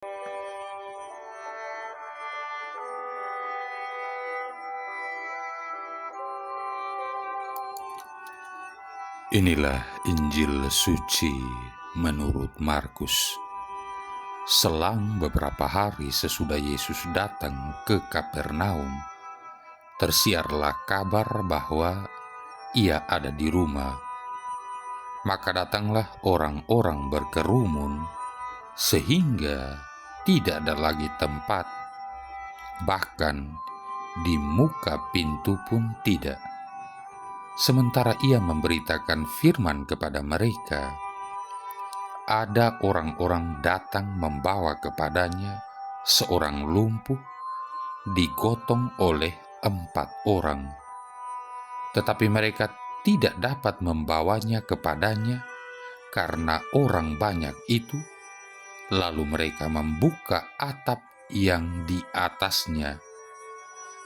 Inilah Injil suci menurut Markus. Selang beberapa hari sesudah Yesus datang ke Kapernaum, tersiarlah kabar bahwa ia ada di rumah. Maka datanglah orang-orang berkerumun sehingga tidak ada lagi tempat, bahkan di muka pintu pun tidak. Sementara ia memberitakan firman kepada mereka, ada orang-orang datang membawa kepadanya seorang lumpuh digotong oleh 4 orang. Tetapi mereka tidak dapat membawanya kepadanya karena orang banyak itu. Lalu mereka membuka atap yang di atasnya.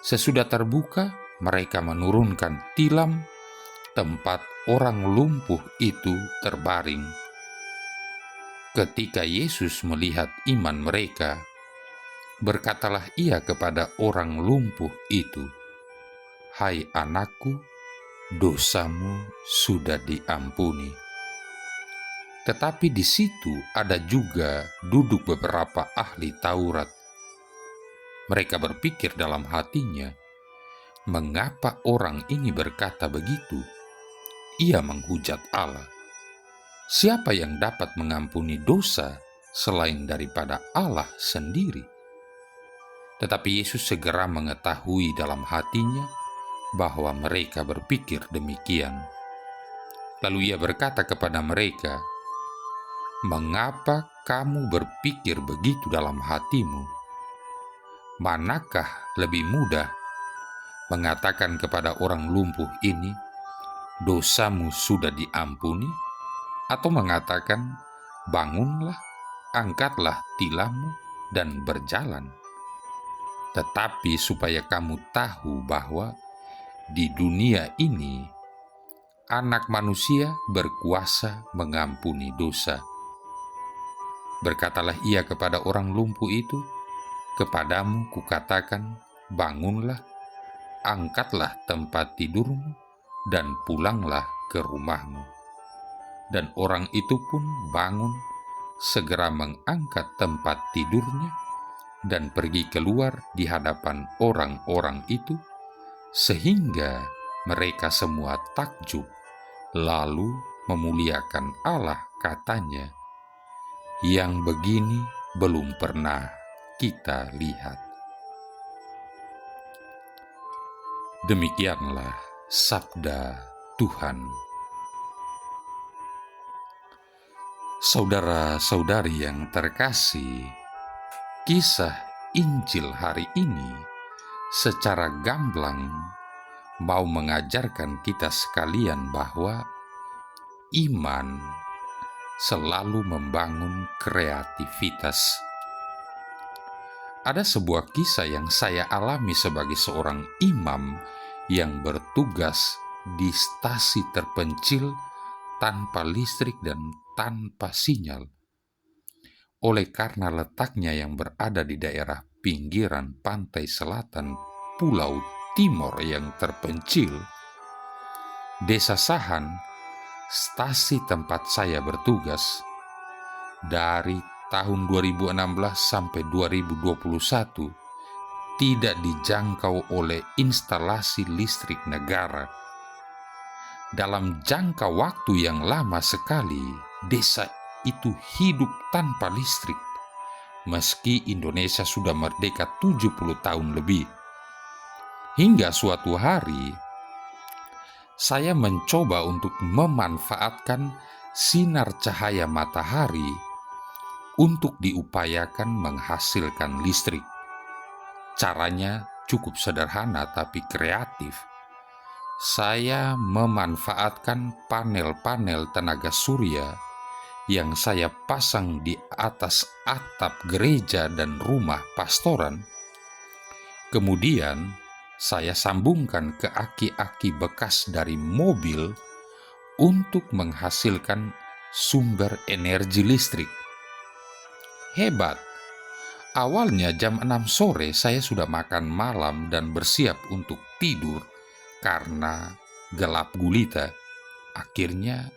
Sesudah terbuka, mereka menurunkan tilam tempat orang lumpuh itu terbaring. Ketika Yesus melihat iman mereka, berkatalah ia kepada orang lumpuh itu, "Hai anakku, dosamu sudah diampuni." Tetapi di situ ada juga duduk beberapa ahli Taurat. Mereka berpikir dalam hatinya, mengapa orang ini berkata begitu? Ia menghujat Allah. Siapa yang dapat mengampuni dosa selain daripada Allah sendiri? Tetapi Yesus segera mengetahui dalam hatinya bahwa mereka berpikir demikian. Lalu ia berkata kepada mereka, "Mengapa kamu berpikir begitu dalam hatimu? Manakah lebih mudah mengatakan kepada orang lumpuh ini, 'Dosamu sudah diampuni,' atau mengatakan, 'Bangunlah, angkatlah tilammu dan berjalan'? Tetapi supaya kamu tahu bahwa di dunia ini Anak Manusia berkuasa mengampuni dosa." Berkatalah ia kepada orang lumpuh itu, "Kepadamu kukatakan, bangunlah, angkatlah tempat tidurmu, dan pulanglah ke rumahmu." Dan orang itu pun bangun, segera mengangkat tempat tidurnya, dan pergi keluar di hadapan orang-orang itu, sehingga mereka semua takjub, lalu memuliakan Allah, katanya, "Yang begini belum pernah kita lihat." Demikianlah sabda Tuhan. Saudara-saudari yang terkasih, kisah Injil hari ini secara gamblang mau mengajarkan kita sekalian bahwa iman selalu membangun kreativitas. Ada sebuah kisah yang saya alami sebagai seorang imam yang bertugas di stasi terpencil tanpa listrik dan tanpa sinyal. Oleh karena letaknya yang berada di daerah pinggiran pantai selatan Pulau Timor yang terpencil, Desa Sahan, stasi tempat saya bertugas, dari tahun 2016 sampai 2021 tidak dijangkau oleh instalasi listrik negara. Dalam jangka waktu yang lama sekali, desa itu hidup tanpa listrik, meski Indonesia sudah merdeka 70 tahun lebih. Hingga suatu hari, saya mencoba untuk memanfaatkan sinar cahaya matahari untuk diupayakan menghasilkan listrik. Caranya cukup sederhana tapi kreatif. Saya memanfaatkan panel-panel tenaga surya yang saya pasang di atas atap gereja dan rumah pastoran. Kemudian saya sambungkan ke aki-aki bekas dari mobil untuk menghasilkan sumber energi listrik. Hebat, Awalnya jam 6 sore saya sudah makan malam dan bersiap untuk tidur karena gelap gulita. Akhirnya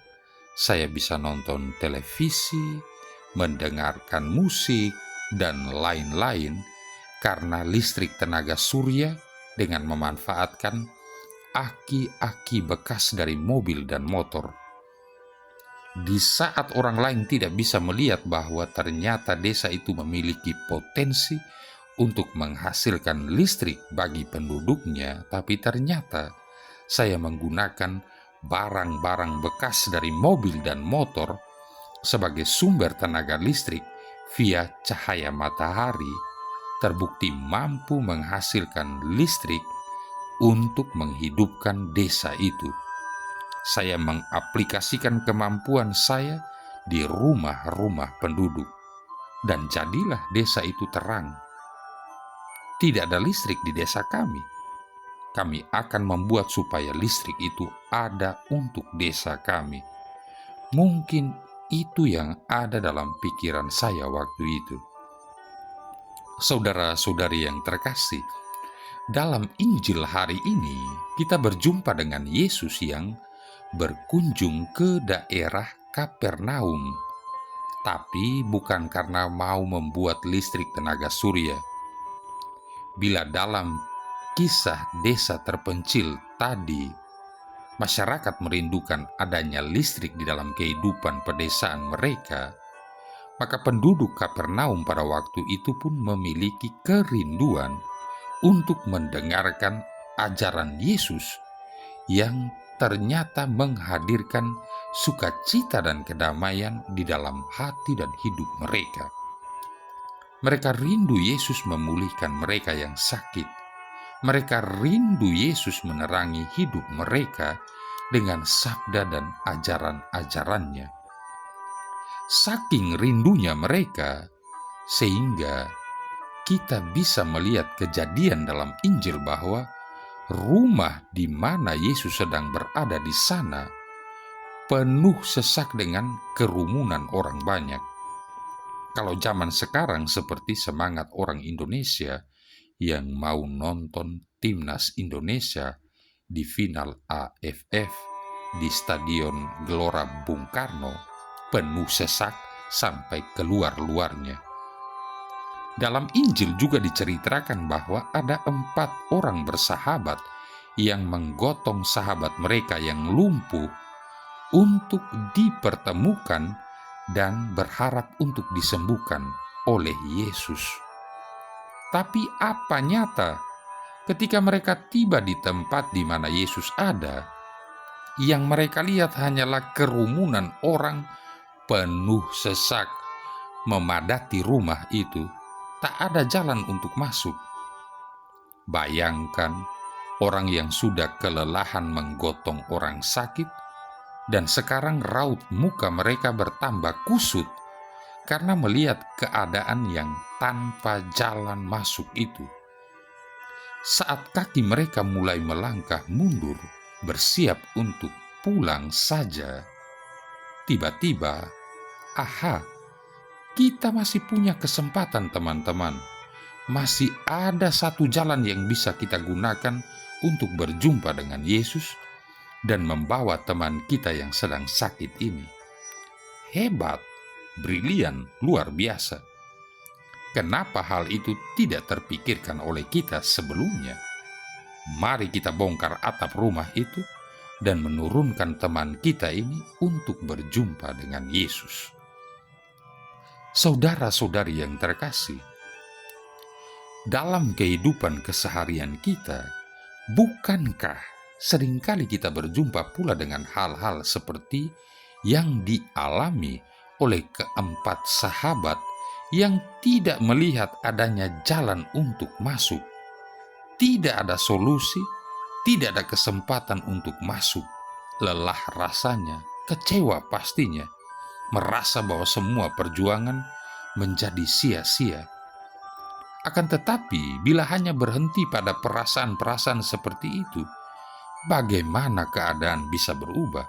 saya bisa nonton televisi, mendengarkan musik, dan lain-lain karena listrik tenaga surya dengan memanfaatkan aki-aki bekas dari mobil dan motor. Di saat orang lain tidak bisa melihat bahwa ternyata desa itu memiliki potensi untuk menghasilkan listrik bagi penduduknya, tapi ternyata saya menggunakan barang-barang bekas dari mobil dan motor sebagai sumber tenaga listrik via cahaya matahari, terbukti mampu menghasilkan listrik untuk menghidupkan desa itu. Saya mengaplikasikan kemampuan saya di rumah-rumah penduduk, dan jadilah desa itu terang. Tidak ada listrik di desa kami. Kami akan membuat supaya listrik itu ada untuk desa kami. Mungkin itu yang ada dalam pikiran saya waktu itu. Saudara-saudari yang terkasih, dalam Injil hari ini kita berjumpa dengan Yesus yang berkunjung ke daerah Kapernaum, tapi bukan karena mau membuat listrik tenaga surya. Bila dalam kisah desa terpencil tadi, masyarakat merindukan adanya listrik di dalam kehidupan pedesaan mereka, maka penduduk Kapernaum pada waktu itu pun memiliki kerinduan untuk mendengarkan ajaran Yesus yang ternyata menghadirkan sukacita dan kedamaian di dalam hati dan hidup mereka. Mereka rindu Yesus memulihkan mereka yang sakit. Mereka rindu Yesus menerangi hidup mereka dengan sabda dan ajaran-ajarannya. Saking rindunya mereka, sehingga kita bisa melihat kejadian dalam Injil bahwa rumah di mana Yesus sedang berada di sana penuh sesak dengan kerumunan orang banyak. Kalau zaman sekarang seperti semangat orang Indonesia yang mau nonton timnas Indonesia di final AFF di Stadion Gelora Bung Karno, penuh sesak sampai keluar-luarnya. Dalam Injil juga diceritakan bahwa ada 4 orang bersahabat yang menggotong sahabat mereka yang lumpuh untuk dipertemukan dan berharap untuk disembuhkan oleh Yesus. Tapi apa nyata ketika mereka tiba di tempat di mana Yesus ada, yang mereka lihat hanyalah kerumunan orang penuh sesak memadati rumah itu. Tak ada jalan untuk masuk. Bayangkan orang yang sudah kelelahan menggotong orang sakit, dan sekarang raut muka mereka bertambah kusut karena melihat keadaan yang tanpa jalan masuk itu. Saat kaki mereka mulai melangkah mundur, bersiap untuk pulang saja, tiba-tiba, kita masih punya kesempatan, teman-teman. Masih ada satu jalan yang bisa kita gunakan untuk berjumpa dengan Yesus dan membawa teman kita yang sedang sakit ini. Hebat, brilian, luar biasa. Kenapa hal itu tidak terpikirkan oleh kita sebelumnya? Mari kita bongkar atap rumah itu dan menurunkan teman kita ini untuk berjumpa dengan Yesus. Saudara-saudari yang terkasih, dalam kehidupan keseharian kita, bukankah seringkali kita berjumpa pula dengan hal-hal seperti yang dialami oleh keempat sahabat yang tidak melihat adanya jalan untuk masuk? Tidak ada solusi, tidak ada kesempatan untuk masuk. Lelah rasanya, kecewa pastinya, merasa bahwa semua perjuangan menjadi sia-sia. Akan tetapi, bila hanya berhenti pada perasaan-perasaan seperti itu, bagaimana keadaan bisa berubah?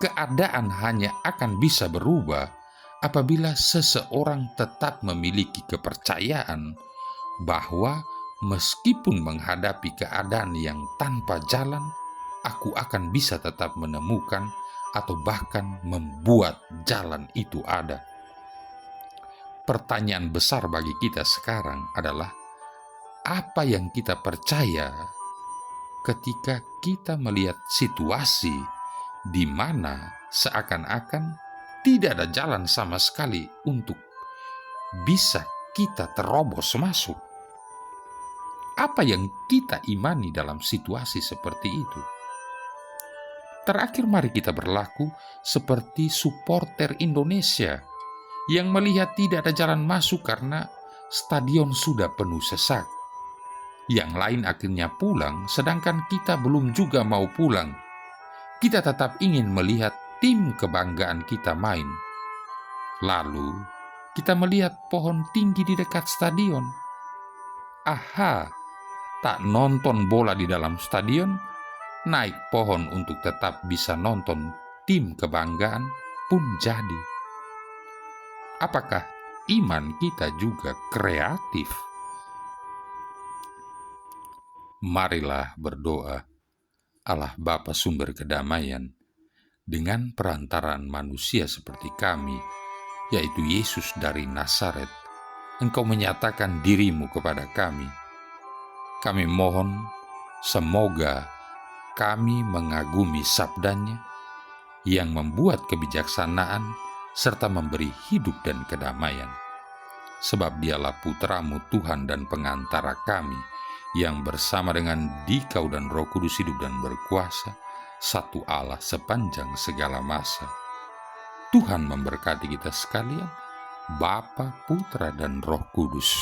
Keadaan hanya akan bisa berubah apabila seseorang tetap memiliki kepercayaan bahwa meskipun menghadapi keadaan yang tanpa jalan, aku akan bisa tetap menemukan atau bahkan membuat jalan itu ada. Pertanyaan besar bagi kita sekarang adalah, apa yang kita percaya ketika kita melihat situasi di mana seakan-akan tidak ada jalan sama sekali untuk bisa kita terobos masuk? Apa yang kita imani dalam situasi seperti itu? Terakhir, mari kita berlaku seperti supporter Indonesia yang melihat tidak ada jalan masuk karena stadion sudah penuh sesak. Yang lain akhirnya pulang, sedangkan kita belum juga mau pulang. Kita tetap ingin melihat tim kebanggaan kita main. Lalu, kita melihat pohon tinggi di dekat stadion. Aha, tak nonton bola di dalam stadion, naik pohon untuk tetap bisa nonton tim kebanggaan pun jadi. Apakah iman kita juga kreatif? Marilah berdoa. Allah Bapa sumber kedamaian, dengan perantaraan manusia seperti kami, yaitu Yesus dari Nazaret, Engkau menyatakan dirimu kepada kami. Kami mohon, semoga kami mengagumi sabdanya yang membuat kebijaksanaan serta memberi hidup dan kedamaian. Sebab dialah putramu Tuhan dan pengantara kami, yang bersama dengan Dikau dan Roh Kudus hidup dan berkuasa, satu Allah sepanjang segala masa. Tuhan memberkati kita sekalian, Bapa, Putra, dan Roh Kudus.